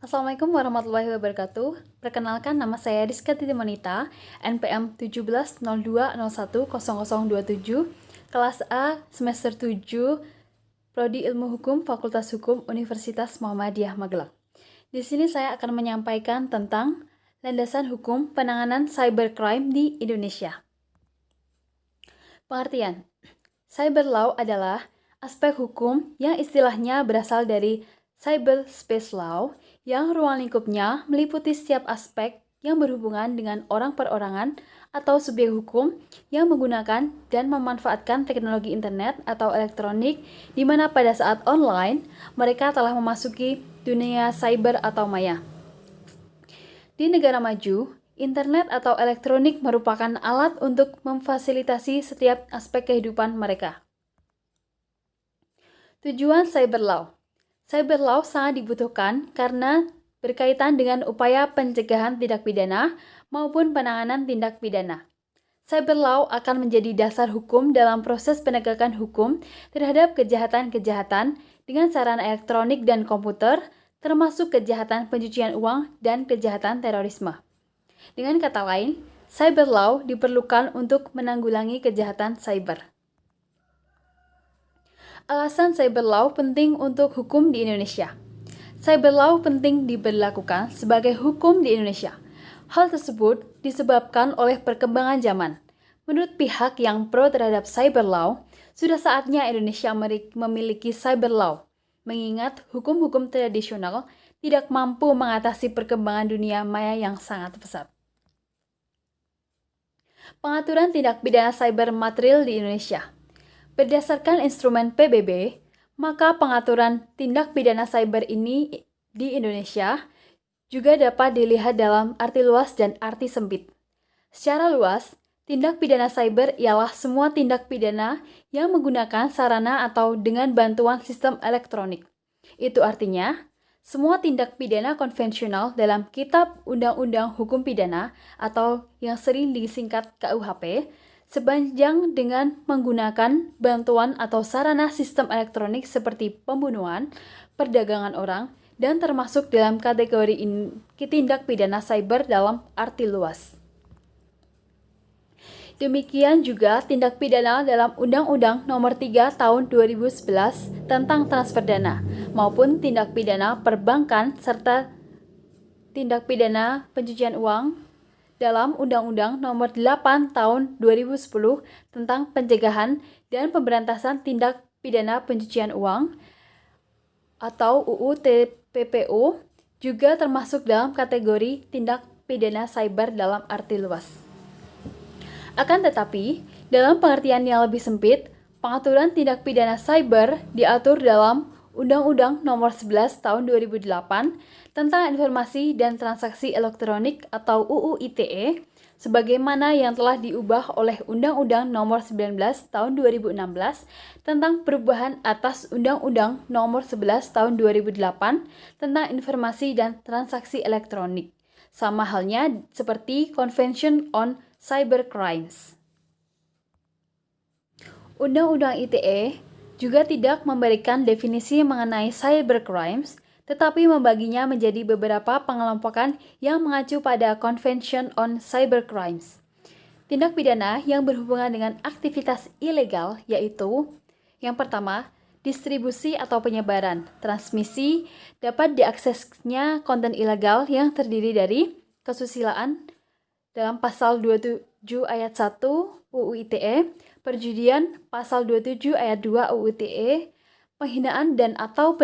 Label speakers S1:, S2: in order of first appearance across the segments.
S1: Assalamualaikum warahmatullahi wabarakatuh. Perkenalkan, nama saya Rizka Titimonita, NPM 1702010027, kelas A, semester 7, Prodi Ilmu Hukum, Fakultas Hukum, Universitas Muhammadiyah Magelang. Di sini saya akan menyampaikan tentang landasan hukum penanganan cybercrime di Indonesia. Pengertian, cyber law adalah aspek hukum yang istilahnya berasal dari cyberspace law, yang ruang lingkupnya meliputi setiap aspek yang berhubungan dengan orang perorangan atau subjek hukum yang menggunakan dan memanfaatkan teknologi internet atau elektronik, di mana pada saat online mereka telah memasuki dunia cyber atau maya. Di negara maju, internet atau elektronik merupakan alat untuk memfasilitasi setiap aspek kehidupan mereka. Tujuan cyber law. Cyber law sangat dibutuhkan karena berkaitan dengan upaya pencegahan tindak pidana maupun penanganan tindak pidana. Cyber law akan menjadi dasar hukum dalam proses penegakan hukum terhadap kejahatan-kejahatan dengan sarana elektronik dan komputer, termasuk kejahatan pencucian uang dan kejahatan terorisme. Dengan kata lain, cyber law diperlukan untuk menanggulangi kejahatan cyber. Alasan cyber law penting untuk hukum di Indonesia. Cyber law penting diberlakukan sebagai hukum di Indonesia. Hal tersebut disebabkan oleh perkembangan zaman. Menurut pihak yang pro terhadap cyber law, sudah saatnya Indonesia memiliki cyber law, mengingat hukum-hukum tradisional tidak mampu mengatasi perkembangan dunia maya yang sangat pesat. Pengaturan tindak pidana cyber material di Indonesia. Berdasarkan instrumen PBB, maka pengaturan tindak pidana cyber ini di Indonesia juga dapat dilihat dalam arti luas dan arti sempit. Secara luas, tindak pidana cyber ialah semua tindak pidana yang menggunakan sarana atau dengan bantuan sistem elektronik. Itu artinya, semua tindak pidana konvensional dalam Kitab Undang-Undang Hukum Pidana atau yang sering disingkat KUHP, sepanjang dengan menggunakan bantuan atau sarana sistem elektronik seperti pembunuhan, perdagangan orang, dan termasuk dalam kategori tindak pidana cyber dalam arti luas. Demikian juga tindak pidana dalam Undang-Undang Nomor 3 Tahun 2011 tentang transfer dana, maupun tindak pidana perbankan serta tindak pidana pencucian uang dalam Undang-Undang Nomor 8 Tahun 2010 tentang pencegahan dan pemberantasan tindak pidana pencucian uang atau UU TPPO juga termasuk dalam kategori tindak pidana cyber dalam arti luas. Akan tetapi, dalam pengertian yang lebih sempit, pengaturan tindak pidana cyber diatur dalam Undang-Undang Nomor 11 Tahun 2008 tentang Informasi dan Transaksi Elektronik atau UU ITE, sebagaimana yang telah diubah oleh Undang-Undang Nomor 19 Tahun 2016 tentang perubahan atas Undang-Undang Nomor 11 Tahun 2008 tentang Informasi dan Transaksi Elektronik, sama halnya seperti Convention on Cybercrimes. Undang-Undang ITE juga tidak memberikan definisi mengenai cybercrimes, tetapi membaginya menjadi beberapa pengelompokan yang mengacu pada Convention on Cybercrimes. Tindak pidana yang berhubungan dengan aktivitas ilegal yaitu yang pertama, distribusi atau penyebaran, transmisi, dapat diaksesnya konten ilegal yang terdiri dari kesusilaan dalam pasal 27 ayat 1 UU ITE, perjudian pasal 27 ayat 2 UU ITE, penghinaan dan atau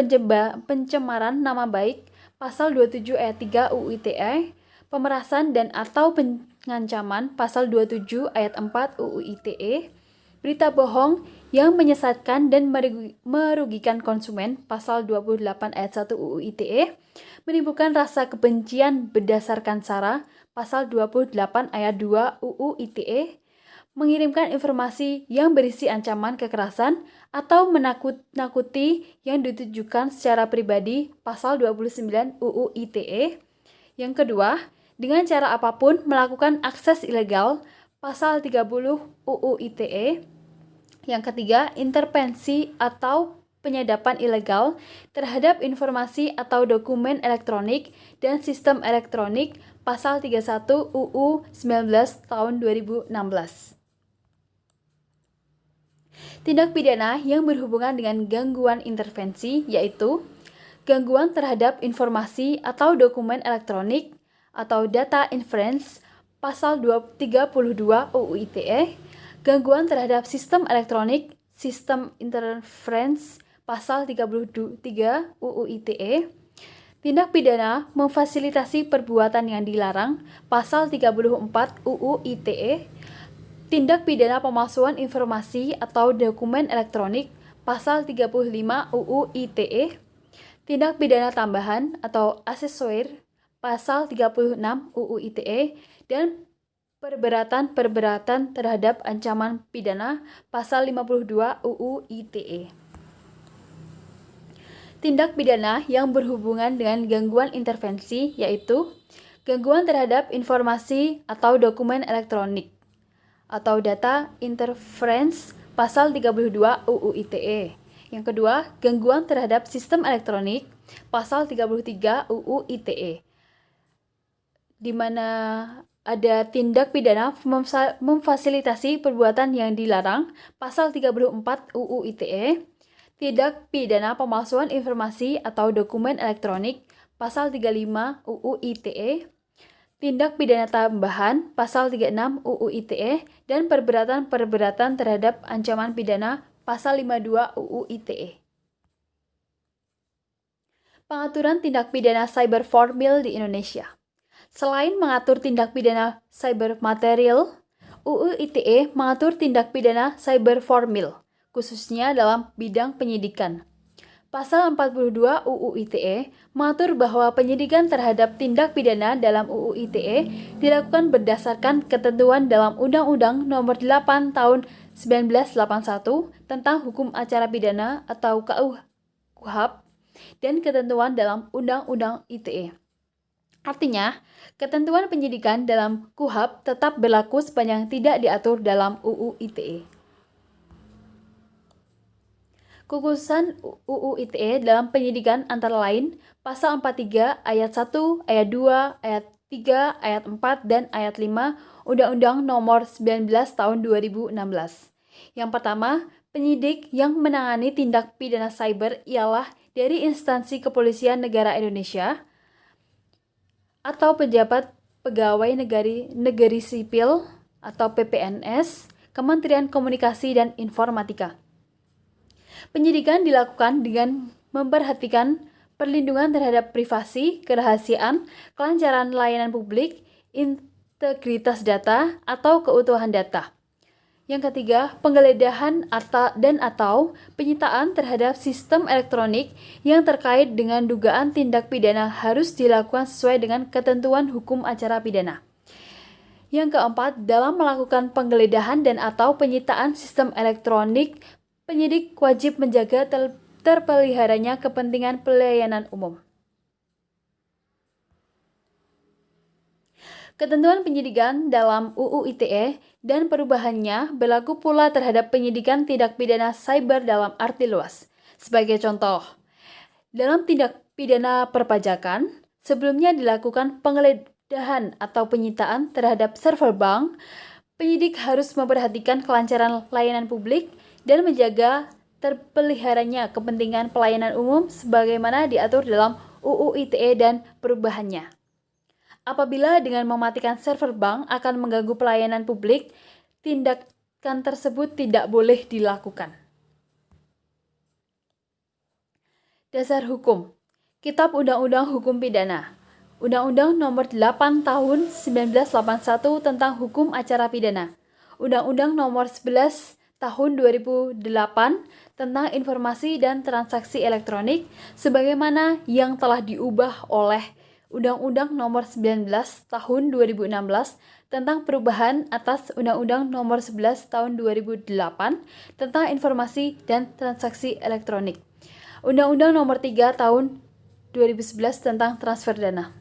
S1: pencemaran nama baik pasal 27 ayat 3 UU ITE, pemerasan dan atau pengancaman pasal 27 ayat 4 UU ITE, berita bohong yang menyesatkan dan merugikan konsumen pasal 28 ayat 1 UU ITE, menimbulkan rasa kebencian berdasarkan sara pasal 28 ayat 2 UU ITE, mengirimkan informasi yang berisi ancaman kekerasan atau menakut-nakuti yang ditujukan secara pribadi pasal 29 UU ITE. Yang kedua, dengan cara apapun melakukan akses ilegal pasal 30 UU ITE. Yang ketiga, intervensi atau penyadapan ilegal terhadap informasi atau dokumen elektronik dan sistem elektronik pasal 31 UU 19 tahun 2016. Tindak pidana yang berhubungan dengan gangguan intervensi yaitu gangguan terhadap informasi atau dokumen elektronik atau data inference pasal 32 UU ITE, gangguan terhadap sistem elektronik, sistem interference pasal 33 UU ITE, tindak pidana memfasilitasi perbuatan yang dilarang pasal 34 UU ITE, tindak pidana pemalsuan informasi atau dokumen elektronik pasal 35 UU ITE, tindak pidana tambahan atau aksesorir pasal 36 UU ITE, dan perberatan terhadap ancaman pidana pasal 52 UU ITE. Tindak pidana yang berhubungan dengan gangguan intervensi yaitu gangguan terhadap informasi atau dokumen elektronik atau data interference pasal 32 UU ITE. Yang kedua, gangguan terhadap sistem elektronik pasal 33 UU ITE, di mana ada tindak pidana memfasilitasi perbuatan yang dilarang pasal 34 UU ITE, tindak pidana pemalsuan informasi atau dokumen elektronik pasal 35 UU ITE, tindak pidana tambahan pasal 36 UU ITE, dan perberatan terhadap ancaman pidana pasal 52 UU ITE. Pengaturan tindak pidana cyber formil di Indonesia. Selain mengatur tindak pidana cyber material, UU ITE mengatur tindak pidana cyber formil, khususnya dalam bidang penyidikan. Pasal 42 UU ITE mengatur bahwa penyidikan terhadap tindak pidana dalam UU ITE dilakukan berdasarkan ketentuan dalam Undang-Undang Nomor 8 Tahun 1981 tentang Hukum Acara Pidana atau KUHP dan ketentuan dalam Undang-Undang ITE. Artinya, ketentuan penyidikan dalam KUHP tetap berlaku sepanjang tidak diatur dalam UU ITE. Kekhususan UU ITE dalam penyidikan antara lain Pasal 43 Ayat 1, Ayat 2, Ayat 3, Ayat 4, dan Ayat 5 Undang-Undang Nomor 19 Tahun 2016. Yang pertama, penyidik yang menangani tindak pidana cyber ialah dari instansi kepolisian negara Indonesia atau pejabat pegawai negeri sipil atau PPNS, Kementerian Komunikasi dan Informatika. Penyidikan dilakukan dengan memperhatikan perlindungan terhadap privasi, kerahasiaan, kelancaran layanan publik, integritas data, atau keutuhan data. Yang ketiga, penggeledahan atau penyitaan terhadap sistem elektronik yang terkait dengan dugaan tindak pidana harus dilakukan sesuai dengan ketentuan hukum acara pidana. Yang keempat, dalam melakukan penggeledahan atau penyitaan sistem elektronik, penyidik wajib menjaga terpeliharanya kepentingan pelayanan umum. Ketentuan penyidikan dalam UU ITE dan perubahannya berlaku pula terhadap penyidikan tindak pidana cyber dalam arti luas. Sebagai contoh, dalam tindak pidana perpajakan, sebelumnya dilakukan penggeledahan atau penyitaan terhadap server bank, penyidik harus memperhatikan kelancaran layanan publik dan menjaga terpeliharanya kepentingan pelayanan umum sebagaimana diatur dalam UU ITE dan perubahannya. Apabila dengan mematikan server bank akan mengganggu pelayanan publik, tindakan tersebut tidak boleh dilakukan. Dasar hukum. Kitab Undang-Undang Hukum Pidana. Undang-Undang Nomor 8 Tahun 1981 tentang Hukum Acara Pidana. Undang-Undang Nomor 11 Tahun 2008 tentang Informasi dan Transaksi Elektronik sebagaimana yang telah diubah oleh Undang-Undang Nomor 19 Tahun 2016 tentang perubahan atas Undang-Undang Nomor 11 Tahun 2008 tentang Informasi dan Transaksi Elektronik. Undang-Undang Nomor 3 Tahun 2011 tentang transfer dana.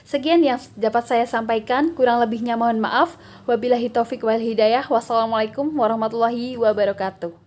S1: Sekian yang dapat saya sampaikan, kurang lebihnya mohon maaf. Wabillahi taufik wal hidayah. Wassalamualaikum warahmatullahi wabarakatuh.